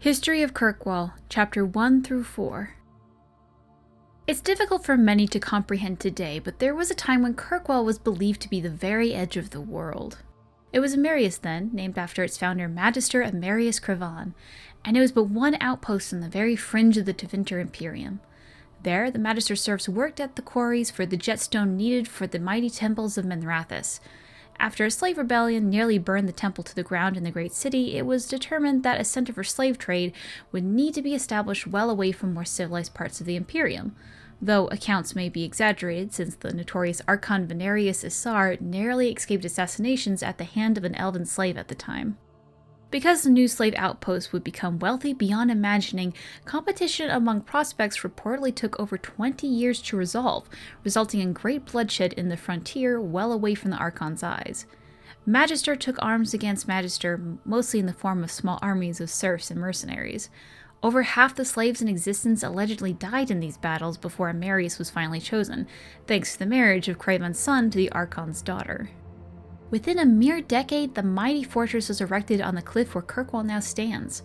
History of Kirkwall, Chapter 1 through 4. It's difficult for many to comprehend today, but there was a time when Kirkwall was believed to be the very edge of the world. It was Marius then, named after its founder Magister of Marius Krikwall, and it was but one outpost on the very fringe of the Tevinter Imperium. There, the Magister serfs worked at the quarries for the jetstone needed for the mighty temples of Menrathis. After a slave rebellion nearly burned the temple to the ground in the great city, it was determined that a center for slave trade would need to be established well away from more civilized parts of the Imperium, though accounts may be exaggerated since the notorious Archon Venarius Isar narrowly escaped assassinations at the hand of an elven slave at the time. Because the new slave outpost would become wealthy beyond imagining, competition among prospects reportedly took over 20 years to resolve, resulting in great bloodshed in the frontier well away from the Archon's eyes. Magister took arms against Magister, mostly in the form of small armies of serfs and mercenaries. Over half the slaves in existence allegedly died in these battles before Marius was finally chosen, thanks to the marriage of Krikwall's son to the Archon's daughter. Within a mere decade, the mighty fortress was erected on the cliff where Kirkwall now stands.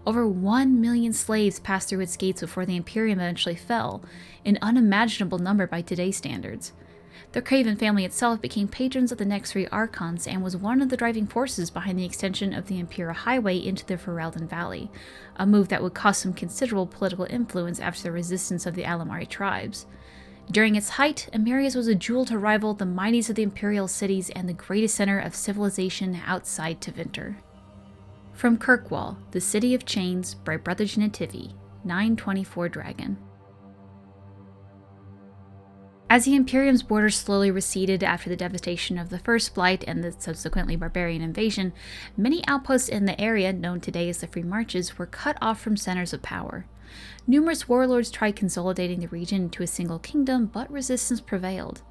Over 1 million slaves passed through its gates before the Imperium eventually fell, an unimaginable number by today's standards. The Craven family itself became patrons of the next 3 Archons and was one of the driving forces behind the extension of the Imperial Highway into the Ferelden Valley, a move that would cost some considerable political influence after the resistance of the Alamari tribes. During its height, Marius was a jewel to rival the mighties of the imperial cities and the greatest center of civilization outside Tevinter. From Kirkwall, the City of Chains, by Brother Genetivi, 924 Dragon. As the Imperium's borders slowly receded after the devastation of the First Blight and the subsequently barbarian invasion, many outposts in the area, known today as the Free Marches, were cut off from centers of power. Numerous warlords tried consolidating the region into a single kingdom, but resistance prevailed.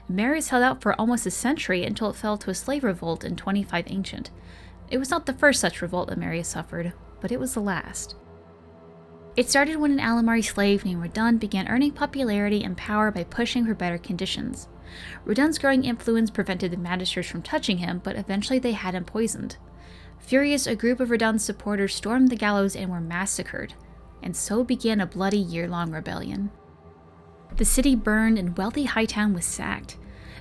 Marius held out for almost a century until it fell to a slave revolt in 25 Ancient. It was not the first such revolt that Marius suffered, but it was the last. It started when an Alamari slave named Redun began earning popularity and power by pushing for better conditions. Redun's growing influence prevented the Magisters from touching him, but eventually they had him poisoned. Furious, a group of Redun's supporters stormed the gallows and were massacred. And so began a bloody year-long rebellion. The city burned and wealthy Hightown was sacked.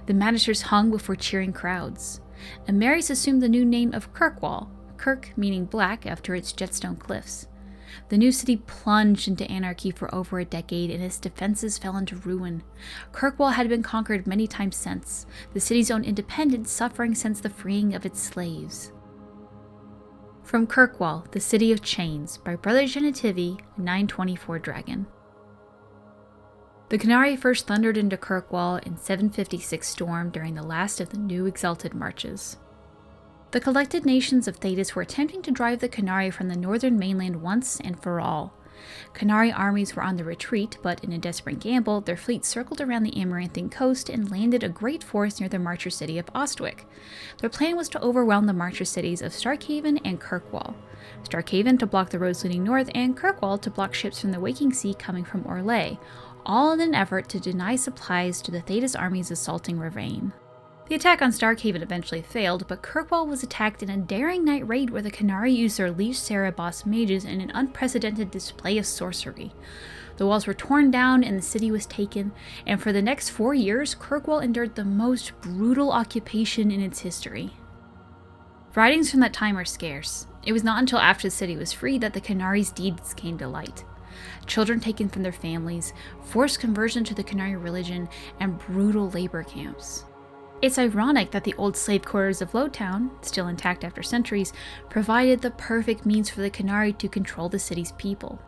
The Magisters hung before cheering crowds. And Marius assumed the new name of Kirkwall, Kirk meaning black after its jetstone cliffs. The new city plunged into anarchy for over a decade and its defenses fell into ruin. Kirkwall had been conquered many times since, the city's own independence suffering since the freeing of its slaves. From Kirkwall, the City of Chains, by Brother Genetivi, 924 Dragon. The Canari first thundered into Kirkwall in 756 Storm during the last of the new Exalted Marches. The collected nations of Thedas were attempting to drive the Canari from the northern mainland once and for all. Canari armies were on the retreat, but in a desperate gamble, their fleet circled around the Amaranthian coast and landed a great force near the Marcher city of Ostwick. Their plan was to overwhelm the Marcher cities of Starkhaven and Kirkwall. Starkhaven to block the roads leading north, and Kirkwall to block ships from the Waking Sea coming from Orlais, all in an effort to deny supplies to the Thedas armies assaulting Ravane. The attack on Starkhaven eventually failed, but Kirkwall was attacked in a daring night raid where the Canari used their Liege Cerebos mages in an unprecedented display of sorcery. The walls were torn down and the city was taken, and for the next 4 years, Kirkwall endured the most brutal occupation in its history. Writings from that time are scarce. It was not until after the city was free that the Canari's deeds came to light. Children taken from their families, forced conversion to the Canari religion, and brutal labor camps. It's ironic that the old slave quarters of Lowtown, still intact after centuries, provided the perfect means for the Canari to control the city's people.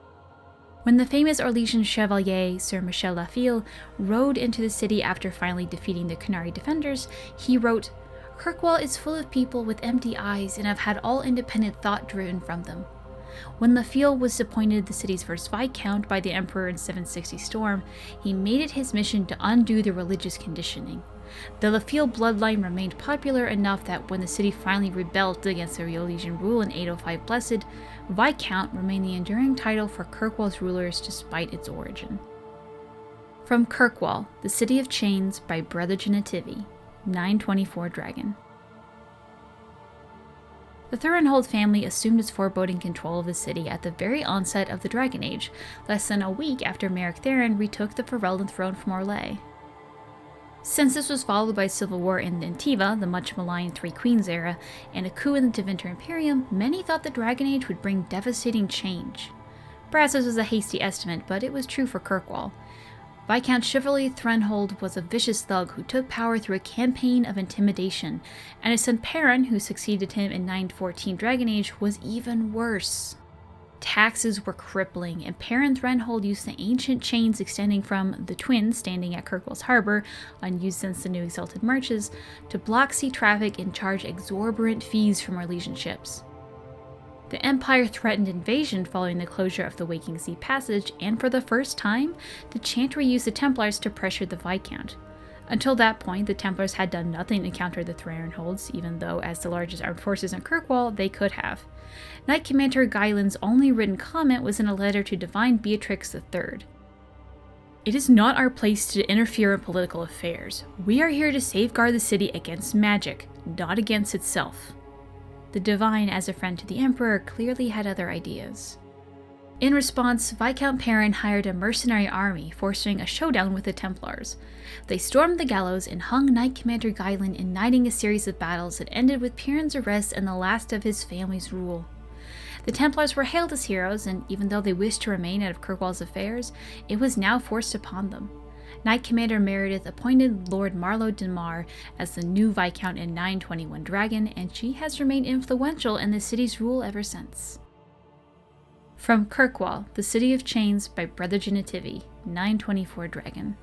When the famous Orlesian chevalier Sir Michel Lafille rode into the city after finally defeating the Canari defenders, he wrote, "Kirkwall is full of people with empty eyes and have had all independent thought driven from them." When Lafille was appointed the city's first Viscount by the Emperor in 760 Storm, he made it his mission to undo the religious conditioning. The Lafille bloodline remained popular enough that when the city finally rebelled against the Orlesian rule in 805 Blessed, Viscount remained the enduring title for Kirkwall's rulers despite its origin. From Kirkwall, the City of Chains, by Brother Genetivi, 924 Dragon. The Thurenhold family assumed its foreboding control of the city at the very onset of the Dragon Age, less than a week after Merrick Theron retook the Ferelden throne from Orlais. Since this was followed by civil war in Antiva, the much-maligned Three Queens era, and a coup in the Tevinter Imperium, many thought the Dragon Age would bring devastating change. Perhaps this was a hasty estimate, but it was true for Kirkwall. Viscount Chivalry Threnhold was a vicious thug who took power through a campaign of intimidation, and his son Perrin, who succeeded him in 914 Dragon Age, was even worse. Taxes were crippling, and Perrin Threnhold used the ancient chains extending from the Twins, standing at Kirkwall's harbor, unused since the new Exalted Marches, to block sea traffic and charge exorbitant fees from Orlesian ships. The Empire threatened invasion following the closure of the Waking Sea Passage, and for the first time, the Chantry used the Templars to pressure the Viscount. Until that point, the Templars had done nothing to counter the Threnholds, even though, as the largest armed forces in Kirkwall, they could have. Knight Commander Guylian's only written comment was in a letter to Divine Beatrix III. "It is not our place to interfere in political affairs. We are here to safeguard the city against magic, not against itself." The Divine, as a friend to the Emperor, clearly had other ideas. In response, Viscount Perrin hired a mercenary army, forcing a showdown with the Templars. They stormed the gallows and hung Knight Commander Guylian, igniting a series of battles that ended with Perrin's arrest and the last of his family's rule. The Templars were hailed as heroes, and even though they wished to remain out of Kirkwall's affairs, it was now forced upon them. Knight Commander Meredith appointed Lord Marlowe Demar as the new Viscount in 921 Dragon, and she has remained influential in the city's rule ever since. From Kirkwall, the City of Chains by Brother Genitivi, 924 Dragon.